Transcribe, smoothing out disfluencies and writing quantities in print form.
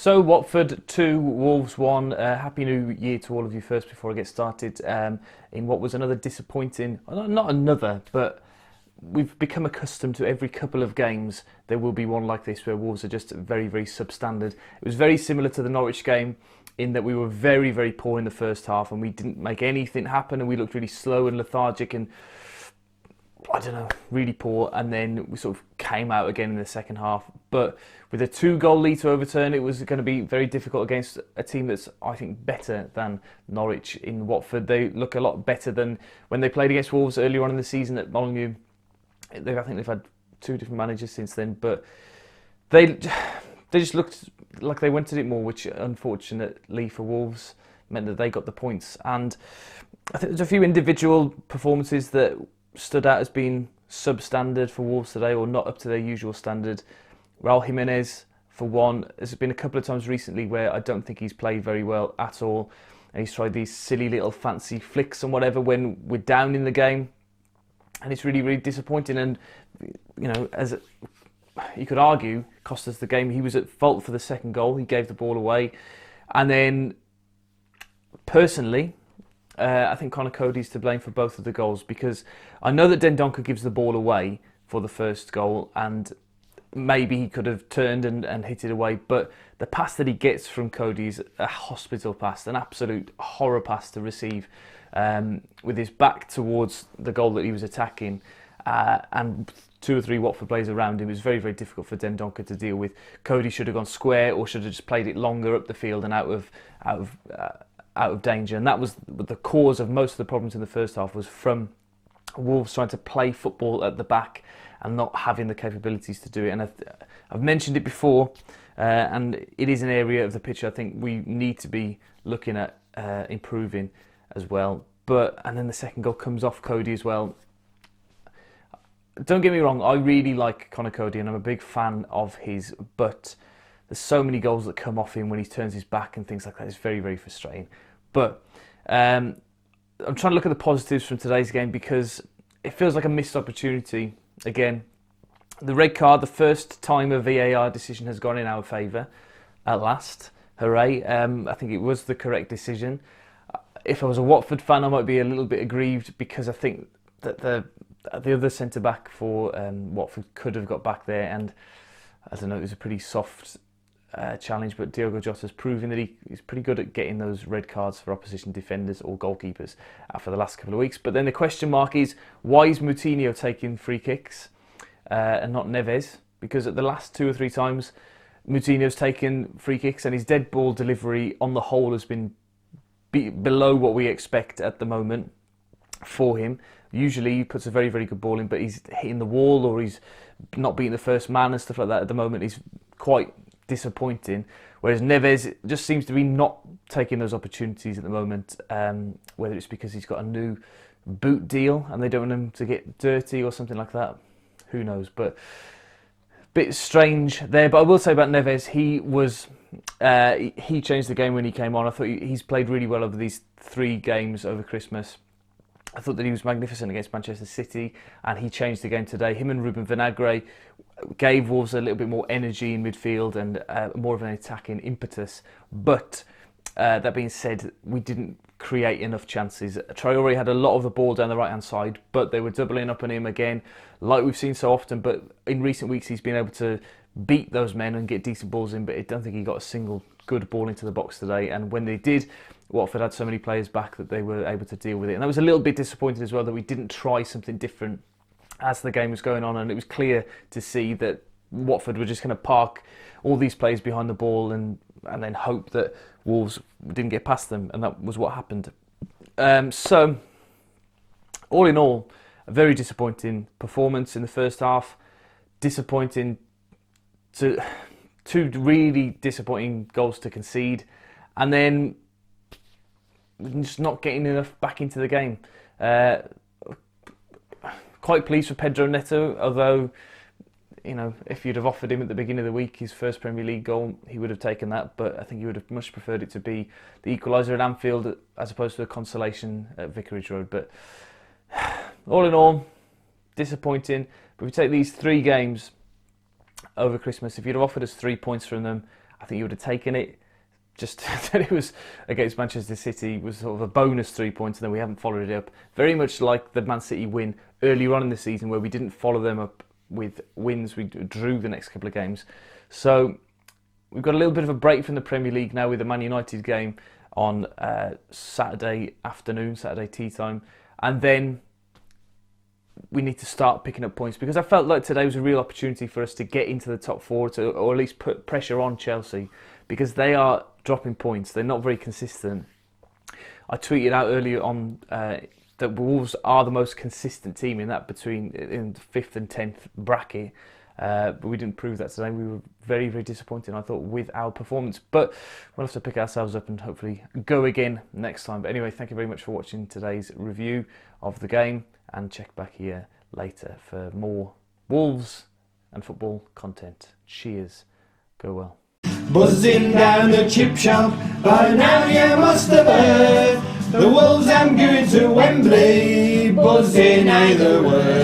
So Watford 2, Wolves 1. Happy New Year to all of you first before I get started. In what was another disappointing, not another, but we've become accustomed to every couple of games there will be one like this where Wolves are just very, very substandard. It was very similar to the Norwich game in that we were very, very poor in the first half and we didn't make anything happen and we looked really slow and lethargic and I don't know, really poor, and then we sort of came out again in the second half. But with a 2-goal lead to overturn, it was going to be very difficult against a team that's, I think, better than Norwich in Watford. They look a lot better than when they played against Wolves earlier on in the season at Molyneux. I think they've had 2 different managers since then, but they just looked like they wanted it more, which unfortunately for Wolves meant that they got the points. And I think there's a few individual performances that stood out as being substandard for Wolves today, or not up to their usual standard. Raul Jimenez, for one, there's been a couple of times recently where I don't think he's played very well at all, and he's tried these silly little fancy flicks and whatever when we're down in the game, and it's really, really disappointing. And you know, as you could argue, cost us the game. He was at fault for the second goal. He gave the ball away, and then personally, I think Conor Coady's to blame for both of the goals, because I know that Dendoncker gives the ball away for the first goal and maybe he could have turned and hit it away, but the pass that he gets from Coady is a hospital pass, an absolute horror pass to receive, with his back towards the goal that he was attacking, and 2 or 3 Watford players around him. It was very, very difficult for Dendoncker to deal with. Coady should have gone square or should have just played it longer up the field and out of danger, and that was the cause of most of the problems in the first half, was from Wolves trying to play football at the back and not having the capabilities to do it. And I've mentioned it before, and it is an area of the pitch I think we need to be looking at improving as well. And then the second goal comes off Coady as well. Don't get me wrong, I really like Conor Coady and I'm a big fan of his, but there's so many goals that come off him when he turns his back and things like that. It's very, very frustrating. But I'm trying to look at the positives from today's game because it feels like a missed opportunity. Again, the red card, the first time a VAR decision has gone in our favour at last. Hooray. I think it was the correct decision. If I was a Watford fan, I might be a little bit aggrieved because I think that the other centre-back for Watford could have got back there, and I don't know, it was a pretty soft challenge, but Diogo Jota's proving that he's pretty good at getting those red cards for opposition defenders or goalkeepers for the last couple of weeks. But then the question mark is, why is Moutinho taking free kicks and not Neves? Because at the last 2 or 3 times Moutinho's taken free kicks and his dead ball delivery on the whole has been below what we expect at the moment for him. Usually he puts a very, very good ball in, but he's hitting the wall or he's not beating the first man and stuff like that. At the moment he's quite disappointing, whereas Neves just seems to be not taking those opportunities at the moment, whether it's because he's got a new boot deal and they don't want him to get dirty or something like that, who knows. But a bit strange there. But I will say about Neves, he changed the game when he came on. I thought he's played really well over these 3 games over Christmas. I thought that he was magnificent against Manchester City, and he changed the game today. Him and Ruben Vinagre gave Wolves a little bit more energy in midfield and more of an attacking impetus. But that being said, we didn't create enough chances. Traore had a lot of the ball down the right-hand side, but they were doubling up on him again, like we've seen so often. But in recent weeks, he's been able to beat those men and get decent balls in, but I don't think he got a single good ball into the box today. And when they did, Watford had so many players back that they were able to deal with it. And that was a little bit disappointing as well, that we didn't try something different as the game was going on. And it was clear to see that Watford were just going to park all these players behind the ball and then hope that Wolves didn't get past them. And that was what happened. So, all in all, a very disappointing performance in the first half. Disappointing to 2 really disappointing goals to concede, and then just not getting enough back into the game. Quite pleased for Pedro Neto, although, you know, if you'd have offered him at the beginning of the week his first Premier League goal, he would have taken that, but I think he would have much preferred it to be the equaliser at Anfield as opposed to a consolation at Vicarage Road. But all in all, disappointing. But if we take these 3 games over Christmas, if you'd have offered us 3 points from them, I think you would have taken it. Just that it was against Manchester City was sort of a bonus 3 points, and then we haven't followed it up. Very much like the Man City win earlier on in the season, where we didn't follow them up with wins. We drew the next couple of games. So we've got a little bit of a break from the Premier League now with the Man United game on Saturday afternoon, Saturday tea time, and then we need to start picking up points, because I felt like today was a real opportunity for us to get into the top four, or at least put pressure on Chelsea, because they are dropping points. They're not very consistent. I tweeted out earlier on that Wolves are the most consistent team in that, in the 5th and 10th bracket. But we didn't prove that today. We were very, very disappointed, I thought, with our performance. But we'll have to pick ourselves up and hopefully go again next time. But anyway, thank you very much for watching today's review of the game, and check back here later for more Wolves and football content. Cheers. Go well. Buzzing down the chip shop, by now you must have heard the Wolves I'm going to Wembley, buzzing either word.